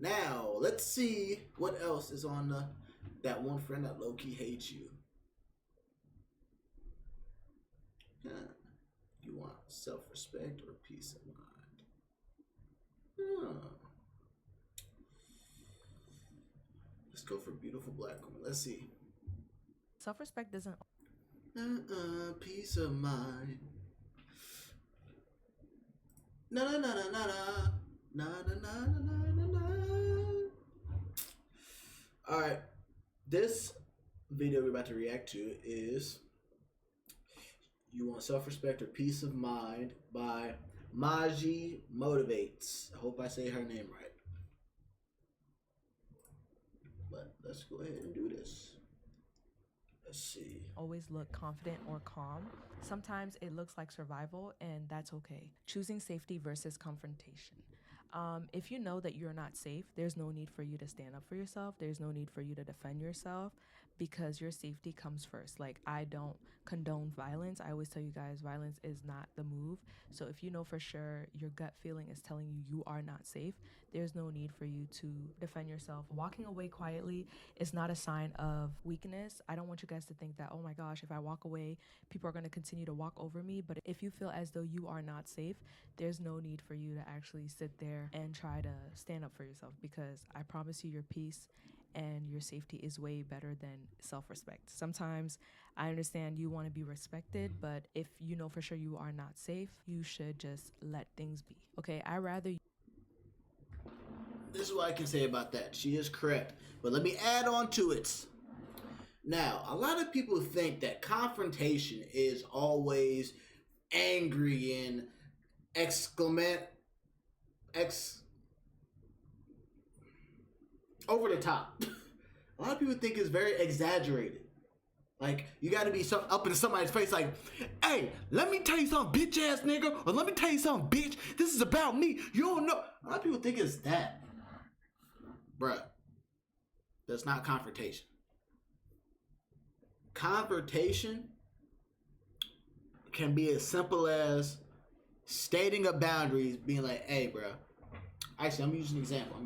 Now, let's see what else is on that one friend that low-key hates you. Huh. You want self-respect or peace of mind? Huh. Let's go for beautiful black woman. Let's see. Self respect doesn't. Peace of mind. Na na na na na na na na na na na. All right, this video we're about to react to is "You Want Self-Respect or Peace of Mind" by Maji Motivates. I hope I say her name right. But let's go ahead and do this. Let's see. Always look confident or calm. Sometimes it looks like survival, and that's okay. Choosing safety versus confrontation. If you know that you're not safe, there's no need for you to stand up for yourself. There's no need for you to defend yourself because your safety comes first. Like, I don't condone violence. I always tell you guys, violence is not the move. So if you know for sure your gut feeling is telling you you are not safe, there's no need for you to defend yourself. Walking away quietly is not a sign of weakness. I don't want you guys to think that, oh my gosh, if I walk away, people are going to continue to walk over me. But if you feel as though you are not safe, there's no need for you to actually sit there and try to stand up for yourself, because I promise you your peace and your safety is way better than self-respect. Sometimes I understand you want to be respected, but if you know for sure you are not safe, you should just let things be. Okay, I rather. This is what I can say about that. She is correct. But let me add on to it. Now, a lot of people think that confrontation is always angry and over the top. A lot of people think it's very exaggerated. Like, you gotta be up in somebody's face like, hey, let me tell you something, bitch ass nigga, or let me tell you something, bitch. This is about me. You don't know. A lot of people think it's that. Bruh. That's not confrontation. Confrontation can be as simple as stating a boundary, being like, hey, bro. Actually, I'm using an example.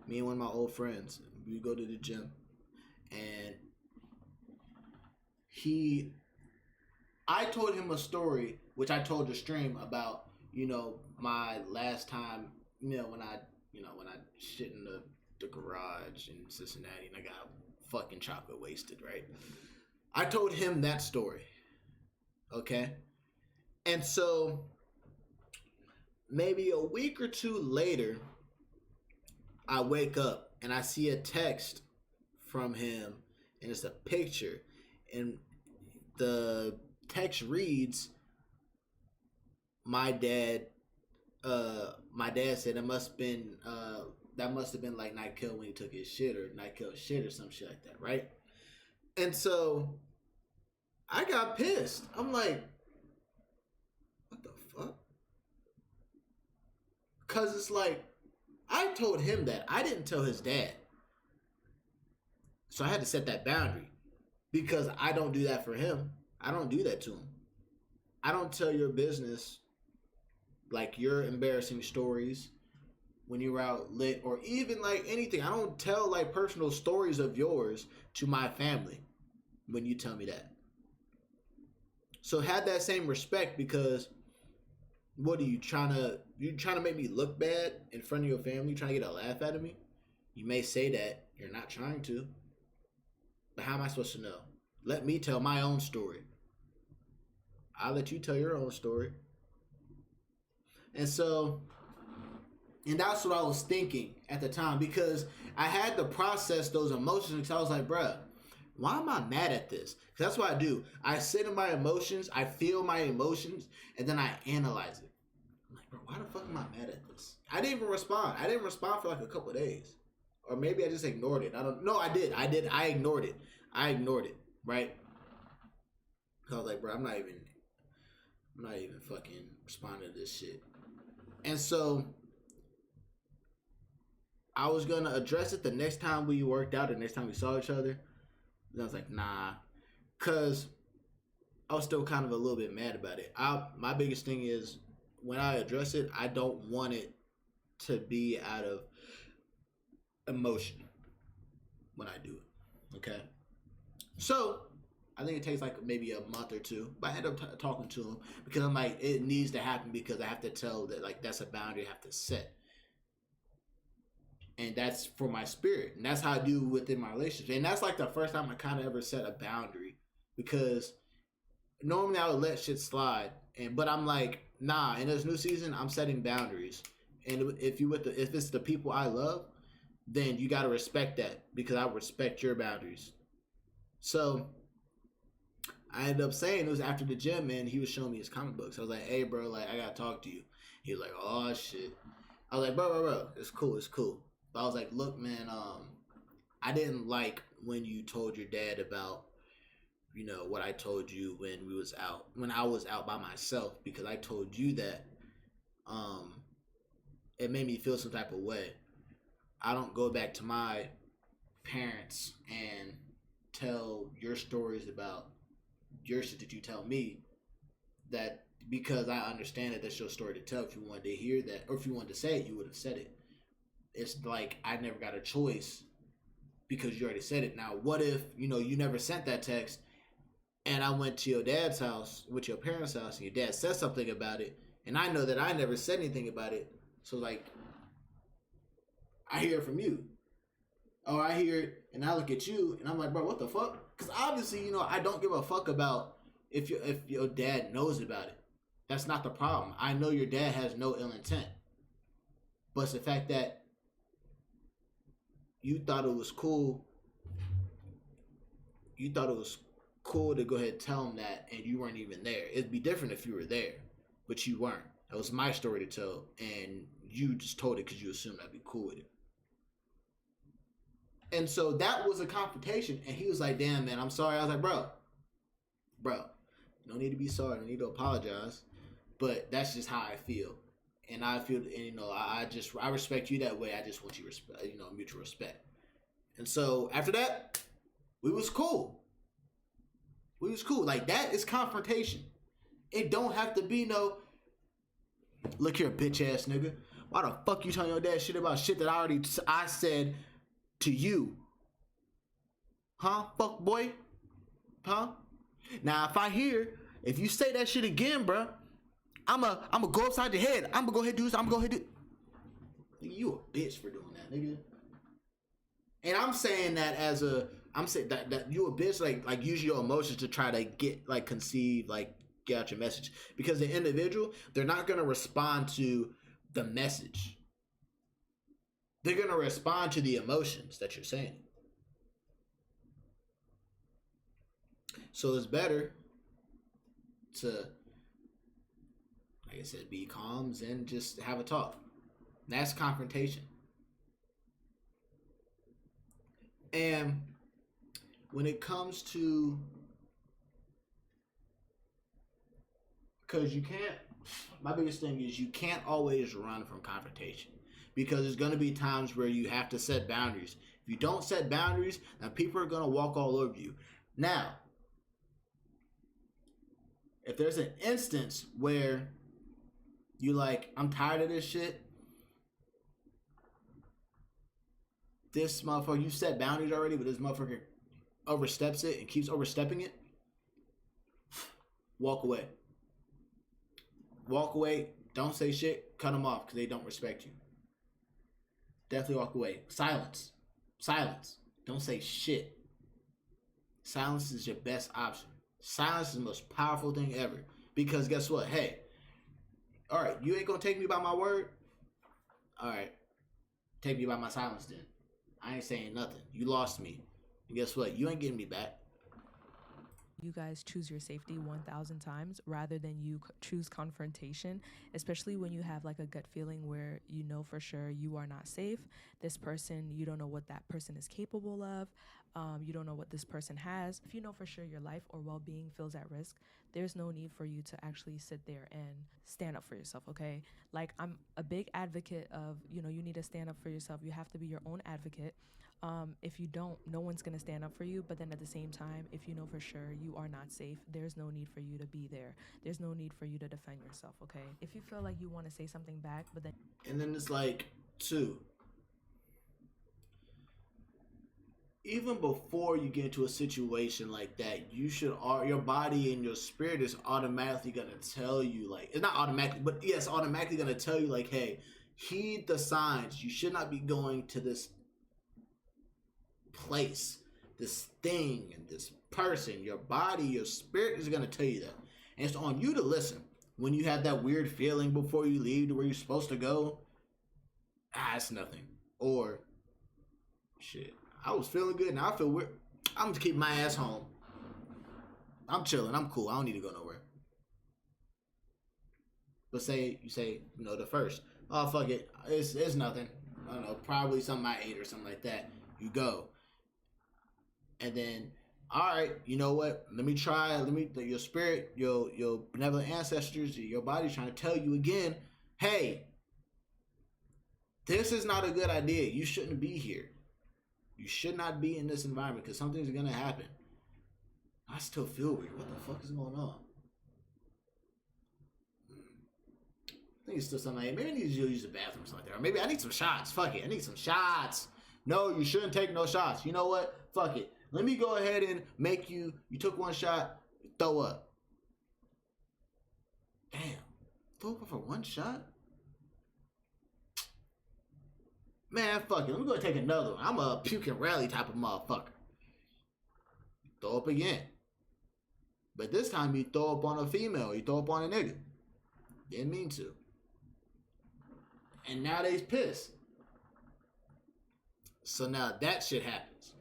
Me and one of my old friends, we go to the gym, and I told him a story, which I told the stream about, my last time, when I shit in the garage in Cincinnati and I got fucking chocolate wasted, right? I told him that story. Okay? And so maybe a week or two later, I wake up and I see a text from him, and it's a picture, and the text reads, my dad said that must have been like Nykel when he took his shit, or Nykel shit, or some shit like that, right? And so I got pissed. I'm like, what the fuck? Cause it's like, I told him that. I didn't tell his dad. So I had to set that boundary, because I don't do that for him. I don't do that to him. I don't tell your business, like your embarrassing stories when you were out lit, or even like anything. I don't tell like personal stories of yours to my family when you tell me that. So have that same respect, because what are you trying to make me look bad in front of your family, trying to get a laugh out of me? You may say that, you're not trying to. But how am I supposed to know? Let me tell my own story. I'll let you tell your own story. And that's what I was thinking at the time, because I had to process those emotions, because I was like, bruh, why am I mad at this? Because that's what I do. I sit in my emotions, I feel my emotions, and then I analyze it. I'm like, bro, why the fuck am I mad at this? I didn't even respond. I didn't respond for like a couple of days. Or maybe I just ignored it. I did. I ignored it. Right? I was like, bro, I'm not even fucking responding to this shit. And so I was gonna address it the next time we worked out, the next time we saw each other. And I was like, nah, cause I was still kind of a little bit mad about it. My biggest thing is, when I address it, I don't want it to be out of emotion when I do it. Okay, so I think it takes like maybe a month or two, but I end up talking to him because I'm like, it needs to happen because I have to tell that like that's a boundary I have to set, and that's for my spirit, and that's how I do within my relationship, and that's like the first time I kind of ever set a boundary because normally I would let shit slide, and but I'm like, nah. In this new season, I'm setting boundaries, and if it's the people I love, then you gotta respect that because I respect your boundaries. So I ended up saying it was after the gym, and he was showing me his comic books. I was like, hey, bro, like I gotta talk to you. He was like, oh shit. I was like, bro, it's cool. But I was like, look, man, I didn't like when you told your dad about what I told you when I was out by myself because I told you that um it made me feel some type of way. I don't go back to my parents and tell your stories about your shit that you tell me that because I understand that that's your story to tell. If you wanted to hear that or if you wanted to say it, you would have said it. It's like I never got a choice because you already said it. Now, what if you never sent that text and I went to your dad's house, with your parents' house, and your dad said something about it, and I know that I never said anything about it. So like, I hear it from you, or I hear it and I look at you and I'm like, bro, what the fuck? Because obviously, I don't give a fuck about if your dad knows about it. That's not the problem. I know your dad has no ill intent, but it's the fact that you thought it was cool. You thought it was cool to go ahead and tell him that, and you weren't even there. It'd be different if you were there, but you weren't. That was my story to tell, and you just told it because you assumed I'd be cool with it. And so that was a confrontation, and he was like, "Damn, man, I'm sorry." I was like, "Bro, no need to be sorry. No need to apologize." But that's just how I feel, and I feel, and I respect you that way. I just want you respect, mutual respect. And so after that, we was cool. We was cool. Like that is confrontation. It don't have to be no. Look here, bitch ass nigga. Why the fuck you telling your dad shit about shit that I said to you? Huh? Fuck boy? Huh? Now if you say that shit again, bro, I'ma go upside your head. I'ma go ahead and do this. I'm gonna go ahead and do. You a bitch for doing that, nigga. And I'm saying that I'm saying that you a bitch, like use your emotions to try to get out your message, because the individual, they're not gonna respond to the message. They're gonna respond to the emotions that you're saying. So it's better to, like I said, be calm and just have a talk. That's confrontation. And when it comes to, because my biggest thing is you can't always run from confrontation, because there's going to be times where you have to set boundaries. If you don't set boundaries, then people are going to walk all over you. Now, if there's an instance where you like, I'm tired of this shit, this motherfucker, you set boundaries already, but this motherfucker oversteps it and keeps overstepping it, walk away. Walk away. Don't say shit. Cut them off because they don't respect you. Definitely walk away. Silence. Don't say shit. Silence is your best option. Silence is the most powerful thing ever. Because guess what? Hey, all right, you ain't gonna take me by my word? All right, take me by my silence then. I ain't saying nothing. You lost me. And guess what? You ain't getting me back. You guys choose your safety 1,000 times rather than you choose confrontation, especially when you have like a gut feeling where you know for sure you are not safe. This person, you don't know what that person is capable of. You don't know what this person has. If you know for sure your life or well-being feels at risk, there's no need for you to actually sit there and stand up for yourself, okay? Like, I'm a big advocate of, you need to stand up for yourself. You have to be your own advocate. If you don't, no one's going to stand up for you. But then at the same time, if you know for sure you are not safe, there's no need for you to be there. There's no need for you to defend yourself, okay? If you feel like you want to say something back, but then. And then it's like, two, even before you get into a situation like that, your body and your spirit is automatically gonna tell you, like, it's not automatically, but yes, automatically gonna tell you, like, hey, heed the signs. You should not be going to this place, this thing, and this person. Your body, your spirit is gonna tell you that, and it's on you to listen. When you have that weird feeling before you leave to where you're supposed to go, it's nothing. Or, shit, I was feeling good, now I feel weird. I'm just keeping my ass home. I'm chilling. I'm cool. I don't need to go nowhere. But say the first. Oh, fuck it. It's nothing. I don't know. Probably something I ate or something like that. You go. And then, all right, you know what? Your spirit, your benevolent ancestors, your body's trying to tell you again, hey, this is not a good idea. You shouldn't be here. You should not be in this environment because something's going to happen. I still feel weird. What the fuck is going on? I think it's still something like, maybe I need to use the bathroom or something like that. Or maybe I need some shots. Fuck it. I need some shots. No, you shouldn't take no shots. You know what? Fuck it. Let me go ahead and make you took one shot, throw up. Damn. Throw up for one shot? Man, fuck it. Let me go take another one. I'm a puke and rally type of motherfucker. Throw up again. But this time you throw up on a female. You throw up on a nigga. Didn't mean to. And now they's pissed. So now that shit happens.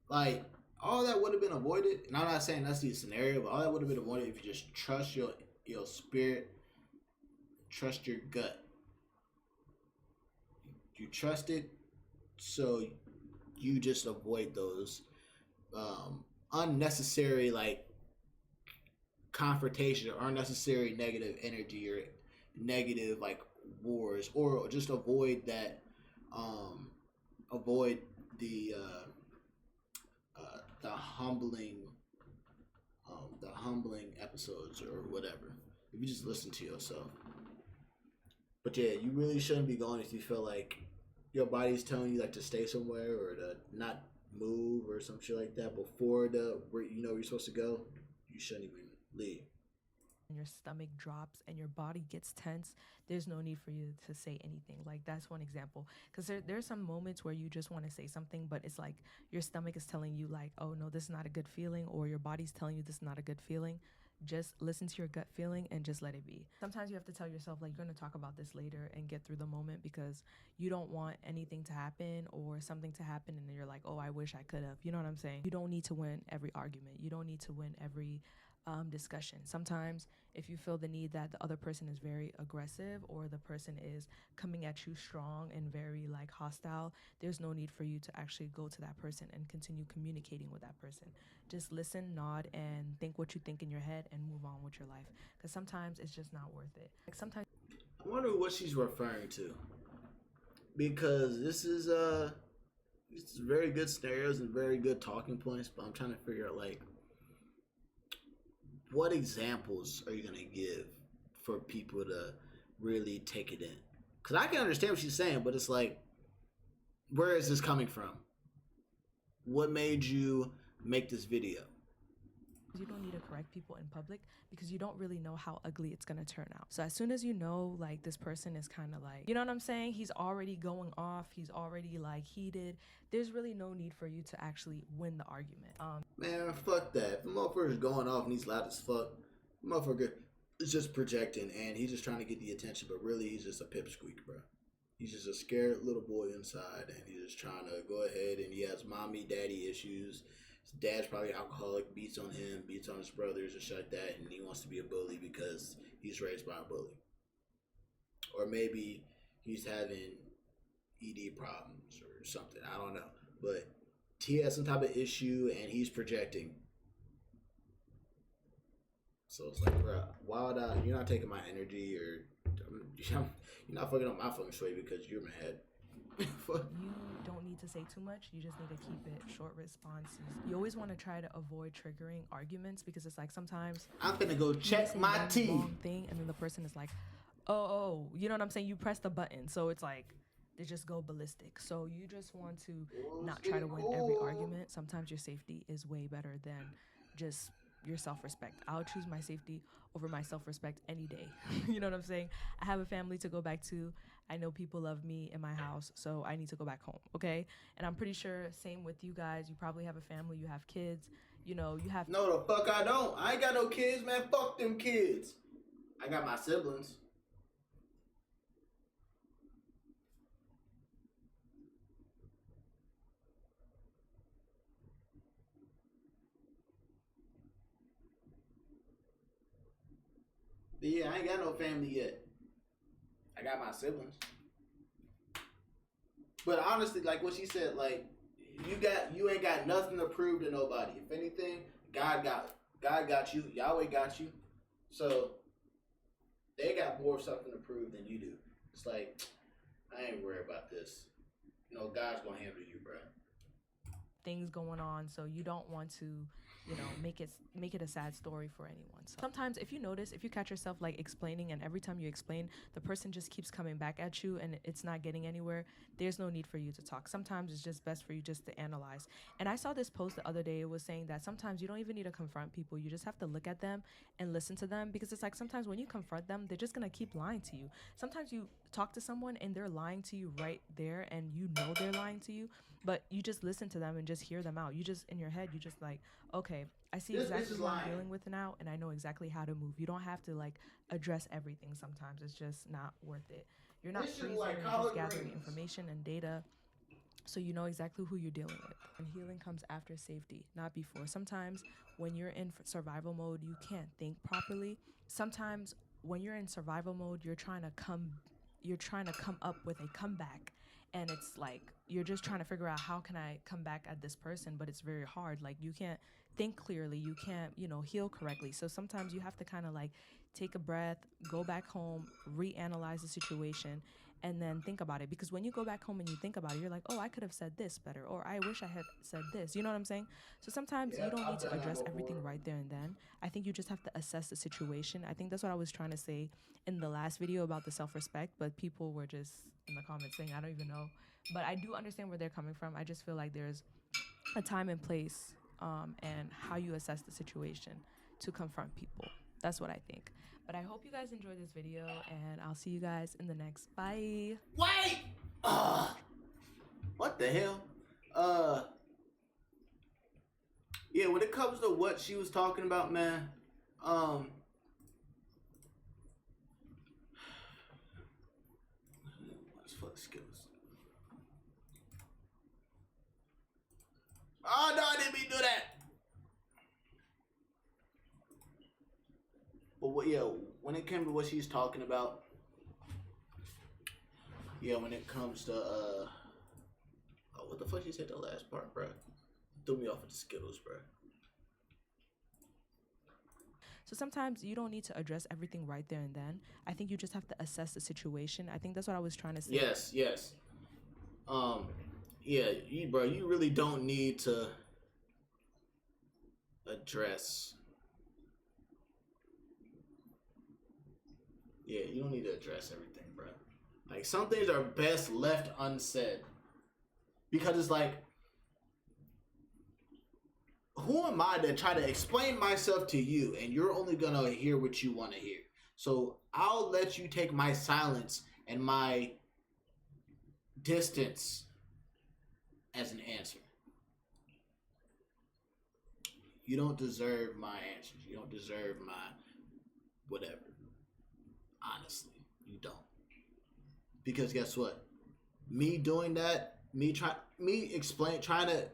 Like, all that would have been avoided. And I'm not saying that's the scenario, but all that would have been avoided if you just trust your spirit. Trust your gut. You trust it, so you just avoid those unnecessary, like, confrontation or unnecessary negative energy or negative, like, wars, or just avoid that. Avoid the humbling episodes or whatever. If you just listen to yourself. But yeah, you really shouldn't be going if you feel like your body's telling you, like, to stay somewhere or to not move or some shit like that before where you're supposed to go. You shouldn't even leave. Your stomach drops and your body gets tense, there's no need for you to say anything. Like, that's one example. Because there's some moments where you just want to say something, but it's like your stomach is telling you, like, oh no, this is not a good feeling, or your body's telling you this is not a good feeling. Just listen to your gut feeling and just let it be. Sometimes you have to tell yourself, like, you're going to talk about this later and get through the moment, because you don't want anything to happen or something to happen and then you're like, oh, I wish I could have. You know what I'm saying? You don't need to win every argument. You don't need to win every discussion. Sometimes if you feel the need that the other person is very aggressive or the person is coming at you strong and very, like, hostile, there's no need for you to actually go to that person and continue communicating with that person. Just listen, nod, and think what you think in your head and move on with your life, because sometimes it's just not worth it. Like, sometimes I wonder what she's referring to, because this is it's very good scenarios and very good talking points, but I'm trying to figure out, like, what examples are you going to give for people to really take it in? Because I can understand what she's saying, but it's like, where is this coming from? What made you make this video? you don't need to correct people in public, because you don't really know how ugly it's going to turn out. So as soon as you know, like, this person is kind of like, you know what I'm saying? He's already going off. He's already, like, heated. There's really no need for you to actually win the argument. Man, fuck that. If the motherfucker's going off and he's loud as fuck, the motherfucker is just projecting and he's just trying to get the attention, but really he's just a pipsqueak, bro. He's just a scared little boy inside, and he's just trying to go ahead, and he has mommy, daddy issues. His dad's probably alcoholic, beats on him, beats on his brothers and shit like that, and he wants to be a bully because he's raised by a bully. Or maybe he's having ED problems or something. I don't know. But he has some type of issue and he's projecting. So it's like, bro, why would I? You're not taking my energy, or you're not fucking up my feng shui because you're mad. You don't need to say too much. You just need to keep it short responses. You always want to try to avoid triggering arguments because it's like sometimes I'm gonna go check my teeth. Wrong thing, and then the person is like, oh, you know what I'm saying? You press the button, so it's like they just go ballistic. So you just want to not try to win every argument. Sometimes your safety is way better than just your self-respect. I'll choose my safety over my self-respect any day. You know what I'm saying? I have a family to go back to. I know people love me in my house, so I need to go back home, okay? And I'm pretty sure same with you guys. You probably have a family, you have kids, you know, you have... No, the fuck I don't. I ain't got no kids, man. Fuck them kids. I got my siblings. But yeah, I ain't got no family yet. I got my siblings. But honestly, like what she said, like you ain't got nothing to prove to nobody. If anything, God got you. Yahweh got you. So they got more something to prove than you do. It's like I ain't worried about this. You know, God's gonna handle you, bro. Things going on, so you don't want to, you know, make it a sad story for anyone. So sometimes if you notice, if you catch yourself like explaining, and every time you explain the person just keeps coming back at you and it's not getting anywhere, there's no need for you to talk. Sometimes it's just best for you just to analyze. And I saw this post the other day. It was saying that sometimes you don't even need to confront people. You just have to look at them and listen to them, because it's like sometimes when you confront them, they're just gonna keep lying to you. Sometimes you talk to someone and they're lying to you right there, and you know they're lying to you, but you just listen to them and just hear them out. You just, in your head, you just like, okay, I see exactly what I'm dealing with now, and I know exactly how to move. You don't have to like address everything. Sometimes it's just not worth it. You're not freezing, you're just gathering information and data, so you know exactly who you're dealing with. And healing comes after safety, not before. Sometimes when you're in survival mode, you can't think properly. Sometimes when you're in survival mode, you're trying to come up with a comeback, and it's like you're just trying to figure out, how can I come back at this person? But it's very hard. Like you can't think clearly, you can't, you know, heal correctly. So sometimes you have to kind of like take a breath, go back home, reanalyze the situation, and then think about it. Because when you go back home and you think about it, you're like, oh, I could have said this better, or I wish I had said this. You know what I'm saying? So sometimes you don't need to address everything right there and then. I think you just have to assess the situation. I think that's what I was trying to say in the last video about the self-respect, but people were just in the comments saying, I don't even know. But I do understand where they're coming from. I just feel like there's a time and place, and how you assess the situation to confront people. That's what I think. But I hope you guys enjoyed this video, and I'll see you guys in the next. Bye. Wait! What the hell? Yeah, when it comes to what she was talking about, man, what's for the skills? Oh no, I didn't mean to do that. But what? Yeah, when it came to what she's talking about, yeah, when it comes to oh, what the fuck she said the last part, bro? Threw me off with the Skittles, bro. So sometimes you don't need to address everything right there and then. I think you just have to assess the situation. I think that's what I was trying to say. Yes. Yeah, bro, you really don't need to address. Yeah, you don't need to address everything, bro. Like, some things are best left unsaid. Because it's like, who am I to try to explain myself to you, and you're only gonna hear what you want to hear? So I'll let you take my silence and my distance as an answer. You don't deserve my answers. You don't deserve my whatever. Honestly, you don't. Because guess what? Me doing that, trying to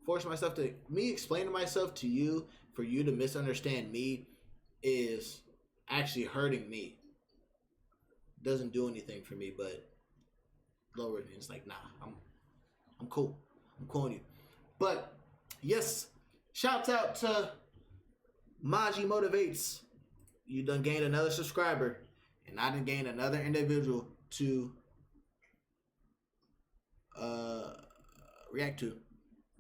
force myself to, me explaining myself to you for you to misunderstand me is actually hurting me. Doesn't do anything for me, but lower me. It's like, nah, I'm cool. I'm cool on you. But yes, shouts out to Maji motivates. You done gained another subscriber, and I done gained another individual to react to.